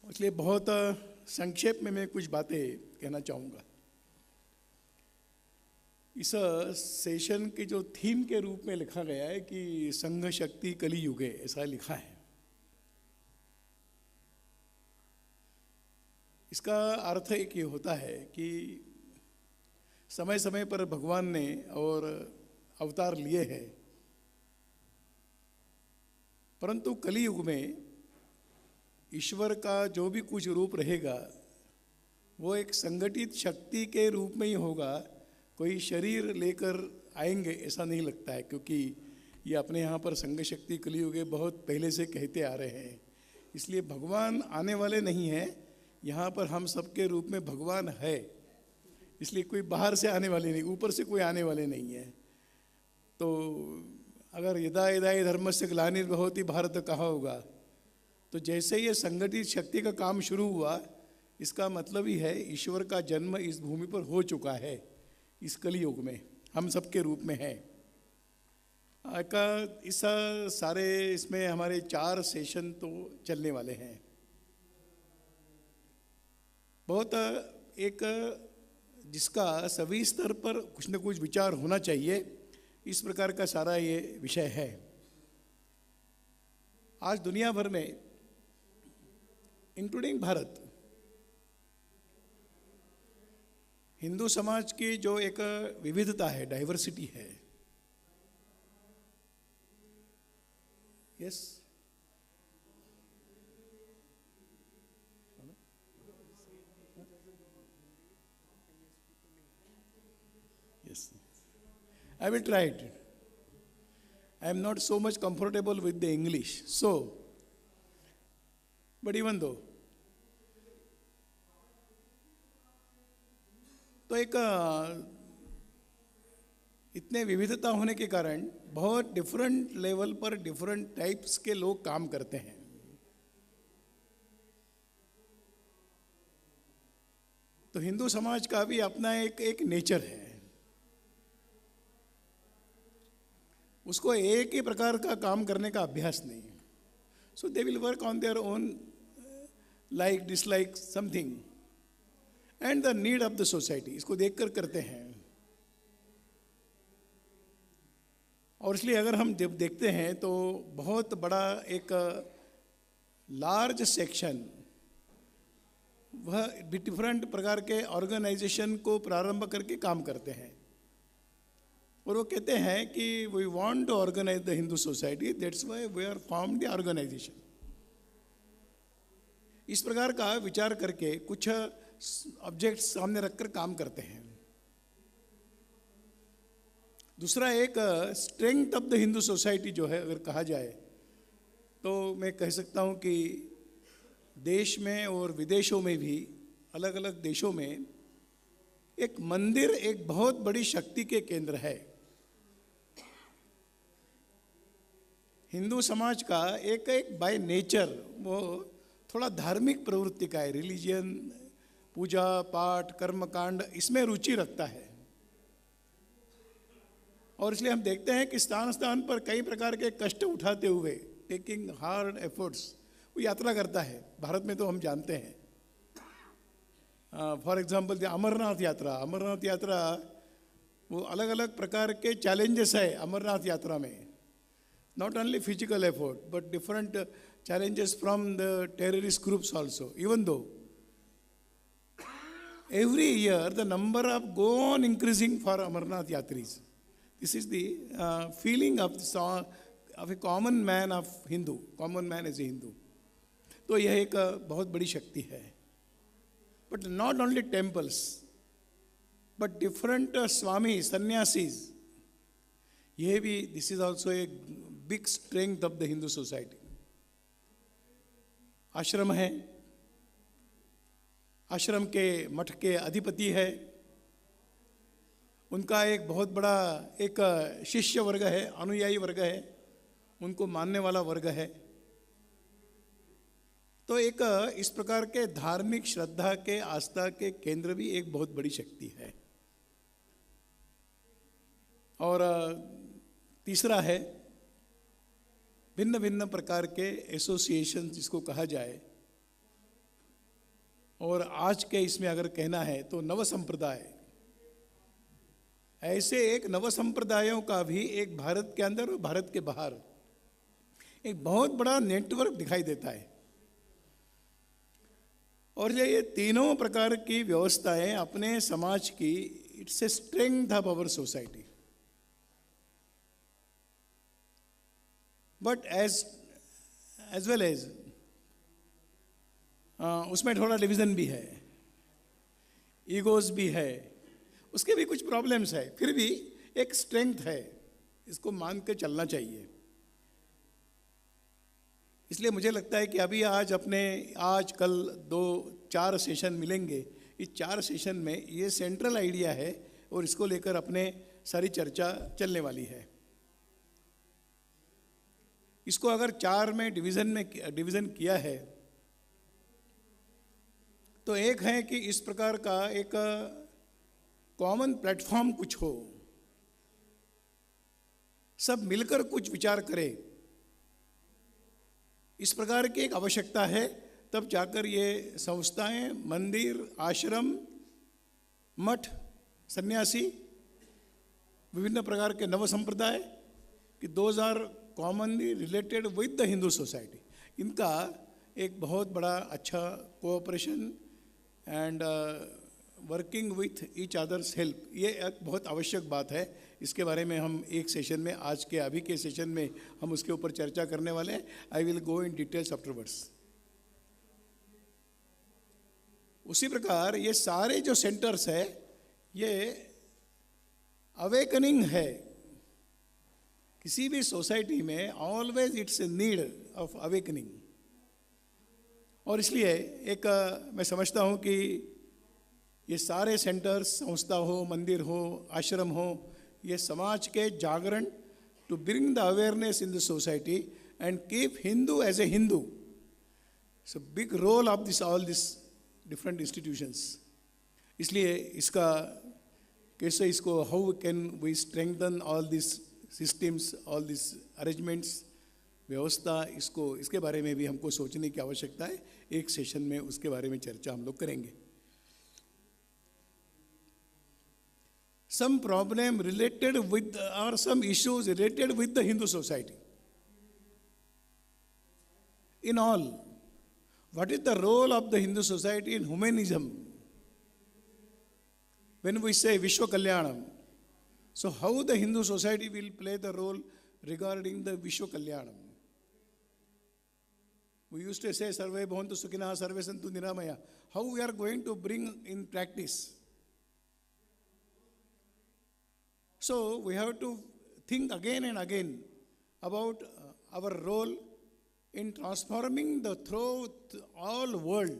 इसलिए बहुत संक्षेप में मैं कुछ बातें कहना चाहूँगा। इस सेशन के जो थीम के रूप में लिखा गया है कि संघ शक्ति कली युगे, ऐसा लिखा है। इसका अर्थ एक ये होता है कि समय समय पर भगवान ने और अवतार लिए हैं, परंतु कलियुग में ईश्वर का जो भी कुछ रूप रहेगा वो एक संगठित शक्ति के रूप में ही होगा। कोई शरीर लेकर आएंगे ऐसा नहीं लगता है, क्योंकि ये अपने यहाँ पर संघ शक्ति कलियुग बहुत पहले से कहते आ रहे हैं। इसलिए भगवान आने वाले नहीं हैं, यहाँ पर हम सबके रूप में भगवान है। इसलिए कोई बाहर से आने वाले नहीं, ऊपर से कोई आने वाले नहीं है। तो अगर यदा यदा धर्मस्य ग्लानिर्भवति भारत कहा होगा, तो जैसे ये संगठित शक्ति का काम शुरू हुआ, इसका मतलब ही है ईश्वर का जन्म इस भूमि पर हो चुका है। इस कलियुग में हम सबके रूप में है। इस सारे इसमें हमारे 4 सेशन तो चलने वाले हैं। बहुत एक जिसका सभी स्तर पर कुछ न कुछ विचार होना चाहिए, इस प्रकार का सारा ये विषय है। आज दुनिया भर में इंक्लूडिंग भारत, हिंदू समाज की जो एक विविधता है, डाइवर्सिटी है, yes yes, I will try it. I am not so much comfortable with the English, so, but even though, तो एक इतने विविधता होने के कारण बहुत डिफरेंट लेवल पर डिफरेंट टाइप्स के लोग काम करते हैं। तो हिंदू समाज का भी अपना एक नेचर है। उसको एक ही प्रकार का काम करने का अभ्यास नहीं है। So they will work on their own like dislike something and the need of the society, इसको देखकर करते हैं। और इसलिए अगर हम जब देखते हैं तो बहुत बड़ा एक लार्ज सेक्शन वह डिफरेंट प्रकार के ऑर्गेनाइजेशन को प्रारंभ करके काम करते हैं। और वो कहते हैं कि we want to organise the Hindu society, that's why we are form the organisation. इस प्रकार का विचार करके कुछ ऑब्जेक्ट्स सामने रखकर काम करते हैं। दूसरा एक strength of the Hindu society जो है, अगर कहा जाए तो मैं कह सकता हूँ कि देश में और विदेशों में भी, अलग अलग देशों में एक मंदिर एक बहुत बड़ी शक्ति के केंद्र है। हिंदू समाज का एक बाय नेचर वो थोड़ा धार्मिक प्रवृत्ति का है। रिलीजियन, पूजा पाठ, कर्मकांड, इसमें रुचि रखता है। और इसलिए हम देखते हैं कि स्थान स्थान पर कई प्रकार के कष्ट उठाते हुए, टेकिंग हार्ड एफर्ट्स, वो यात्रा करता है। भारत में तो हम जानते हैं, फॉर एग्जाम्पल अमरनाथ यात्रा। अमरनाथ यात्रा वो अलग अलग प्रकार के चैलेंजेस है अमरनाथ यात्रा में। Not only physical effort but different challenges from the terrorist groups also, even though every year the number of go on increasing for Amarnath Yatris. This is the feeling of a common man of Hindu, common man as a Hindu. तो यह एक बहुत बड़ी शक्ति है। But not only temples, but different स्वामी, सन्यासीज, यह भी, this is also a big strength of the Hindu society. आश्रम है, आश्रम के मठ के अधिपति है, उनका एक बहुत बड़ा एक शिष्य वर्ग है, अनुयायी वर्ग है, उनको मानने वाला वर्ग है। तो एक इस प्रकार के धार्मिक श्रद्धा के, आस्था के केंद्र भी एक बहुत बड़ी शक्ति है। और तीसरा है भिन्न भिन्न प्रकार के एसोसिएशन, जिसको कहा जाए, और आज के इसमें अगर कहना है तो नव संप्रदाय, ऐसे एक नव संप्रदायों का भी एक भारत के अंदर और भारत के बाहर एक बहुत बड़ा नेटवर्क दिखाई देता है। और ये तीनों प्रकार की व्यवस्थाएं अपने समाज की, it's a strength of our society. But as well as उसमें थोड़ा डिवीजन भी है, ईगोज भी है, उसके भी कुछ प्रॉब्लम्स है, फिर भी एक स्ट्रेंथ है, इसको मान के चलना चाहिए। इसलिए मुझे लगता है कि अभी आज कल 4 सेशन मिलेंगे, इस 4 सेशन में ये सेंट्रल आइडिया है और इसको लेकर अपने सारी चर्चा चलने वाली है। इसको अगर 4 में डिवीजन किया है तो एक है कि इस प्रकार का एक कॉमन प्लेटफॉर्म कुछ हो, सब मिलकर कुछ विचार करें, इस प्रकार की एक आवश्यकता है। तब जाकर ये संस्थाएं, मंदिर, आश्रम, मठ, सन्यासी, विभिन्न प्रकार के नव संप्रदाय कि those are commonly related with the Hindu society, इनका एक बहुत बड़ा अच्छा cooperation and working with each others help, ये एक बहुत आवश्यक बात है। इसके बारे में हम एक सेशन में, आज के अभी के सेशन में हम उसके ऊपर चर्चा करने वाले हैं। I will go in details afterwards. उसी प्रकार ये सारे जो सेंटर्स है, ये अवेकनिंग है किसी भी सोसाइटी में, always it's a need of awakening. और इसलिए एक मैं समझता हूँ कि ये सारे सेंटर्स, संस्था हो, मंदिर हो, आश्रम हो, ये समाज के जागरण, to bring the awareness in the society and keep Hindu as a Hindu. So big role of this all this different institutions. इसलिए इसका कैसे, इसको how can we strengthen all this systems, all this arrangements, व्यवस्था, इसके बारे में भी हमको सोचने की आवश्यकता है। एक सेशन में उसके बारे में चर्चा हम लोग करेंगे। Some problem related with or some issues related with the Hindu society. In all, what is the role of the Hindu society in humanism? When we say Vishwa Kalyanam, so how the Hindu society will play the role regarding the Vishwa Kalyanam? We used to say Sarve Bhavantu Sukhina, Sarve Santu Niramaya. How we are going to bring in practice? So we have to think again and again about our role in transforming the through all world,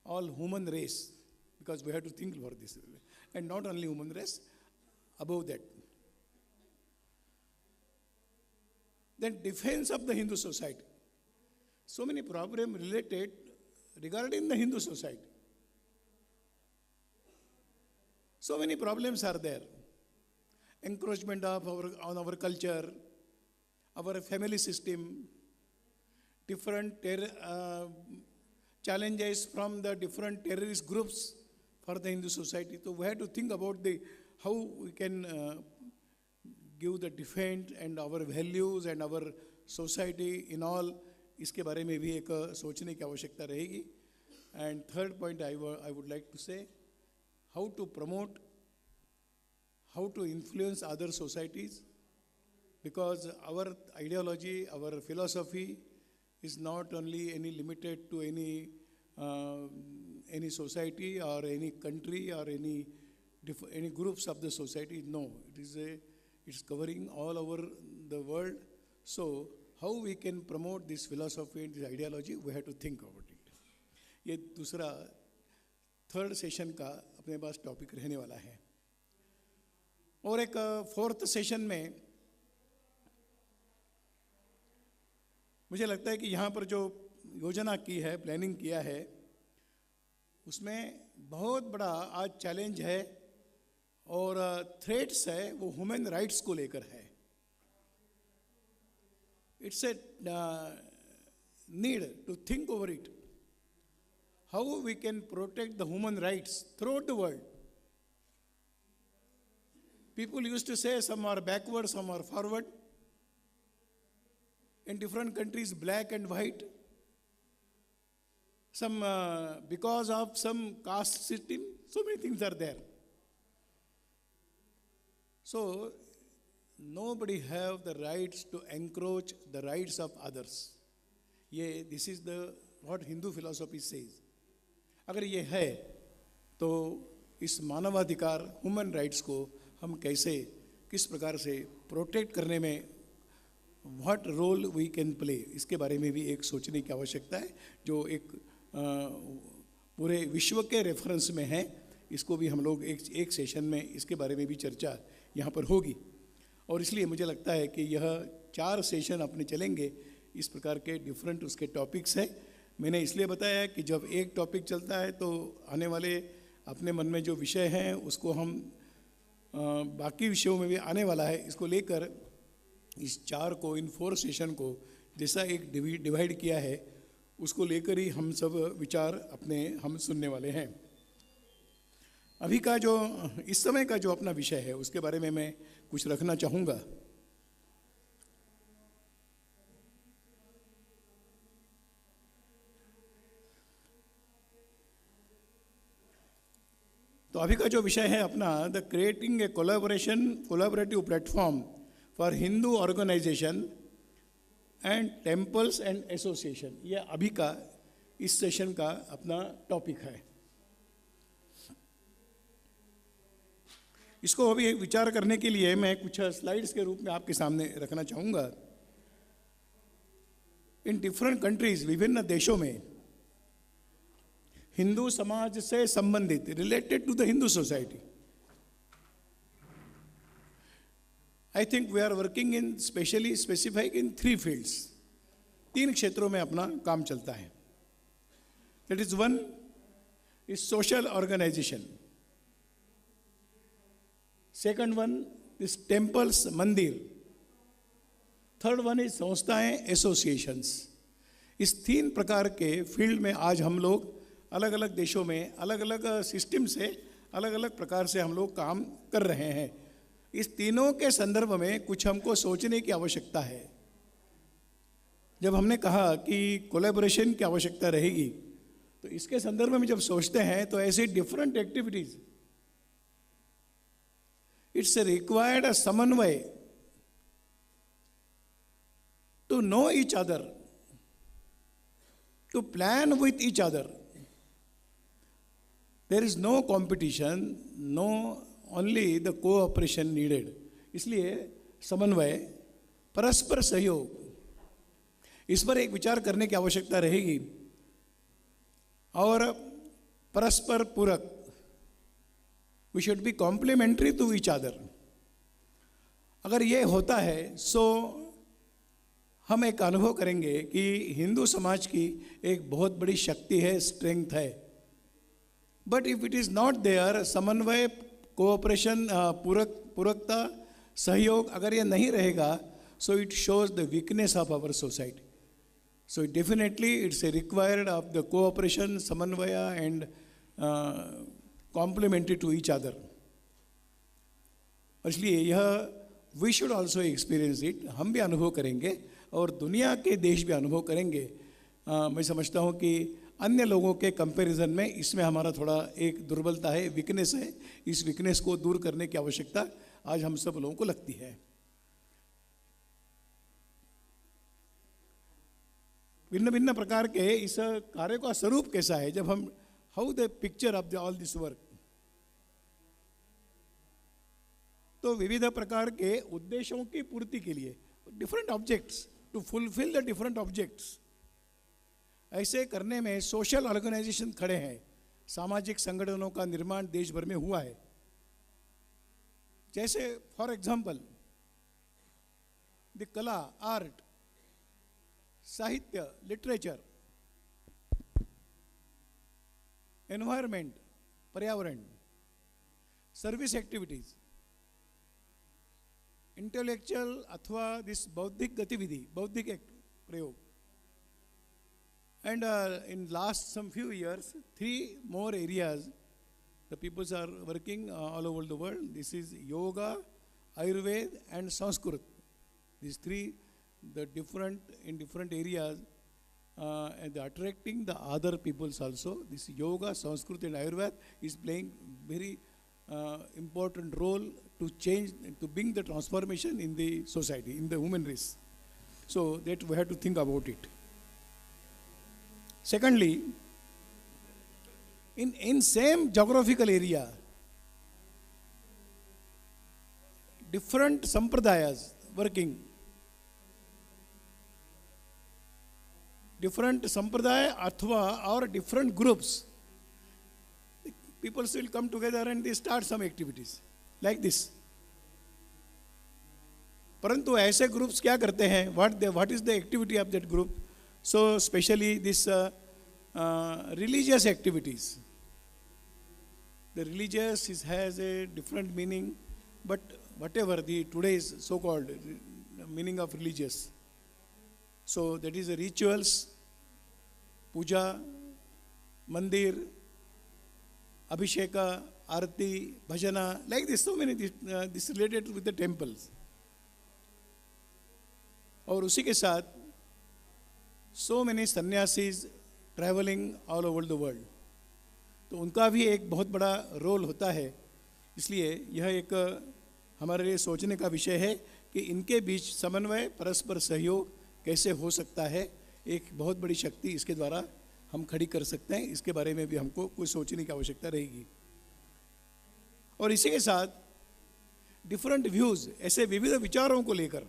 all human race, because we have to think about this, and not only human race, above that. Then defense of the Hindu society. So many problems related regarding the Hindu society. So many problems are there. Encroachment of on our culture, our family system, different challenges from the different terrorist groups for the Hindu society. So we have to think about how we can give the defense and our values and our society in all. इसके बारे में भी एक सोचने की आवश्यकता रहेगी। And third point I would like to say, how to promote, how to influence other societies, because our ideology, our philosophy is not only limited to any society or any country or any groups of the society. No, it's covering all over the world. So how we can promote this philosophy and this ideology, we have to think about it. ये दूसरा third session का अपने पास topic रहने वाला है। और एक fourth session में मुझे लगता है कि यहाँ पर जो योजना की है, प्लानिंग किया है, उसमें बहुत बड़ा आज चैलेंज है और थ्रेट्स है, वो ह्यूमन राइट्स को लेकर है। It's a need to think over it, how we can protect the human rights throughout the world. People used to say some are backward, some are forward. In different countries, black and white. Some because of some caste system, so many things are there. So nobody have the rights to encroach the rights of others. This is the what Hindu philosophy says. अगर ये है तो इस मानवाधिकार human rights को हम कैसे किस प्रकार से प्रोटेक्ट करने में what role we can play, इसके बारे में भी एक सोचने की आवश्यकता है, जो एक पूरे विश्व के रेफरेंस में है. इसको भी हम लोग एक सेशन में इसके बारे में भी चर्चा यहाँ पर होगी. और इसलिए मुझे लगता है कि यह 4 सेशन अपने चलेंगे. इस प्रकार के डिफरेंट उसके टॉपिक्स हैं. मैंने इसलिए बताया कि जब एक टॉपिक चलता है तो आने वाले अपने मन में जो विषय हैं उसको हम बाकी विषयों में भी आने वाला है, इसको लेकर इस 4 को इन 4 सेशन को जैसा एक डिवाइड किया है उसको लेकर ही हम सब विचार अपने हम सुनने वाले हैं. अभी का जो इस समय का जो अपना विषय है उसके बारे में मैं कुछ रखना चाहूँगा. तो अभी का जो विषय है अपना the creating a collaborative platform for Hindu organisation and temples and association, ये अभी का इस सेशन का अपना टॉपिक है. इसको अभी विचार करने के लिए मैं कुछ स्लाइड्स के रूप में आपके सामने रखना चाहूँगा. इन डिफरेंट कंट्रीज, विभिन्न देशों में हिंदू समाज से संबंधित related to the Hindu society, I think we are working in specially specified in 3 fields. 3 क्षेत्रों में अपना काम चलता है. That is 1 is social organisation, second 1 is temples मंदिर, थर्ड 1 इज संस्थाएं एसोसिएशंस. इस 3 प्रकार के फील्ड में आज हम लोग अलग अलग देशों में अलग अलग सिस्टम से अलग अलग प्रकार से हम लोग काम कर रहे हैं. इस तीनों के संदर्भ में कुछ हमको सोचने की आवश्यकता है. जब हमने कहा कि कोलैबोरेशन की आवश्यकता रहेगी तो इसके संदर्भ में जब सोचते हैं तो ऐसे different activities, it's required a समन्वय to know each other, to plan with each other. There is no competition, no only the cooperation needed. इसलिए समन्वय, परस्पर सहयोग, इस पर एक विचार करने की आवश्यकता रहेगी. और परस्पर पूरक, we should be complementary to each other. अगर ये होता है सो हम एक अनुभव करेंगे कि हिंदू समाज की एक बहुत बड़ी शक्ति है, स्ट्रेंथ है. But if it is not there, समन्वय, कोऑपरेशन, पूरकता, सहयोग, अगर ये नहीं रहेगा so it shows the weakness of our society. So definitely it's a required of the cooperation, समन्वय and complementary to each other. इसलिए यह we should also experience it, हम भी अनुभव करेंगे और दुनिया के देश भी अनुभव करेंगे. मैं समझता हूँ कि अन्य लोगों के कंपैरिजन में इसमें हमारा थोड़ा एक दुर्बलता है, वीकनेस है. इस वीकनेस को दूर करने की आवश्यकता आज हम सब लोगों को लगती है. भिन्न भिन्न प्रकार के इस कार्य का स्वरूप कैसा है, जब हम how the picture of the all this work, तो विविध प्रकार के उद्देश्यों की पूर्ति के लिए different objects, to fulfil the different objects, ऐसे करने में सोशल ऑर्गेनाइजेशन खड़े हैं. सामाजिक संगठनों का निर्माण देश भर में हुआ है. जैसे फॉर एग्जाम्पल द कला, आर्ट, साहित्य, लिटरेचर, एनवायरमेंट, पर्यावरण, सर्विस एक्टिविटीज, इंटेलेक्चुअल अथवा दिस बौद्धिक गतिविधि, बौद्धिक प्रयोग, And in last some few years, three more areas the peoples are working all over the world. This is yoga, Ayurveda, and Sanskrit. These three, the different in different areas, and attracting the other peoples also. This yoga, Sanskrit, and Ayurveda is playing very important role to change, to bring the transformation in the society, in the human race. So that we have to think about it. Secondly, in same geographical area, different sampradayas working. Different sampradaya athva or different groups. People will come together and they start some activities like this. परंतु ऐसे groups क्या करते हैं? What is the activity of that group? So especially this religious activities. The religious has a different meaning, but whatever the today's so-called meaning of religious. So that is the rituals, puja, mandir, abhisheka, arati, bhajana, like this. So many this related with the temples. और उसी के साथ so many sannyasis traveling all over the world. तो उनका भी एक बहुत बड़ा रोल होता है. इसलिए यह एक हमारे लिए सोचने का विषय है कि इनके बीच समन्वय, परस्पर सहयोग कैसे हो सकता है. एक बहुत बड़ी शक्ति इसके द्वारा हम खड़ी कर सकते हैं. इसके बारे में भी हमको कुछ सोचने की आवश्यकता रहेगी. और इसी के साथ डिफरेंट व्यूज, ऐसे विविध विचारों को लेकर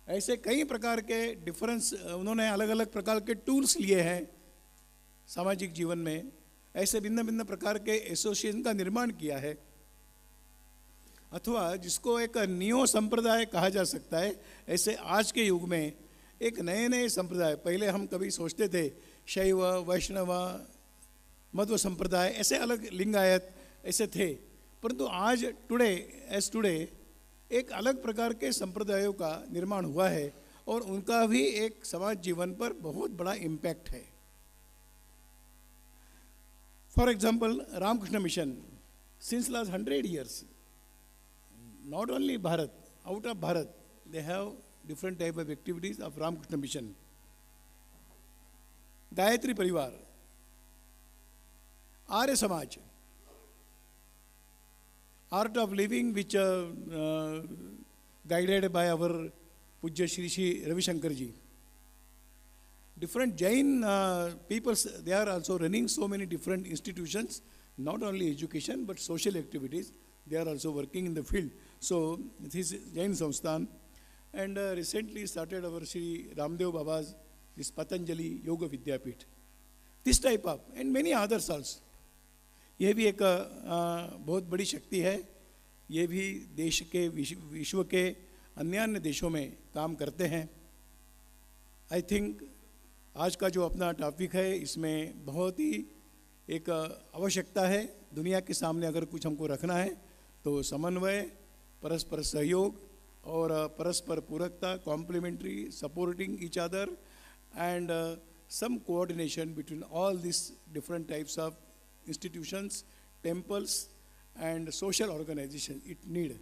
ऐसे कई प्रकार के डिफरेंस, उन्होंने अलग अलग प्रकार के टूल्स लिए हैं सामाजिक जीवन में. ऐसे भिन्न भिन्न प्रकार के एसोसिएशन का निर्माण किया है, अथवा जिसको एक नियो संप्रदाय कहा जा सकता है. ऐसे आज के युग में एक नए नए संप्रदाय, पहले हम कभी सोचते थे शैव, वैष्णव, मध्व संप्रदाय, ऐसे अलग लिंगायत ऐसे थे, परंतु आज टुडे एक अलग प्रकार के संप्रदायों का निर्माण हुआ है और उनका भी एक समाज जीवन पर बहुत बड़ा इम्पैक्ट है. For example, Ramakrishna Mission since last 100 years, not only Bharat, out of Bharat, they have different type of activities of Ramakrishna Mission. Gayatri Parivar, Arya Samaj, Art of Living, which guided by our Pujya Shri Shri Ravi Shankar ji. Different Jain peoples, they are also running so many different institutions, not only education but social activities. They are also working in the field. So this is Jain Samsthan, and recently started our Shri Ramdev Baba's this Patanjali Yoga Vidyapit. This type of and many others also. यह भी एक बहुत बड़ी शक्ति है. ये भी देश के, विश्व के अन्य अन्य देशों में काम करते हैं. आई थिंक आज का जो अपना टॉपिक है, इसमें बहुत ही एक आवश्यकता है. दुनिया के सामने अगर कुछ हमको रखना है तो समन्वय, परस्पर सहयोग और परस्पर पूरकता, complementary, supporting each other, and some coordination between all these different types of institutions, temples, and social organizations it need.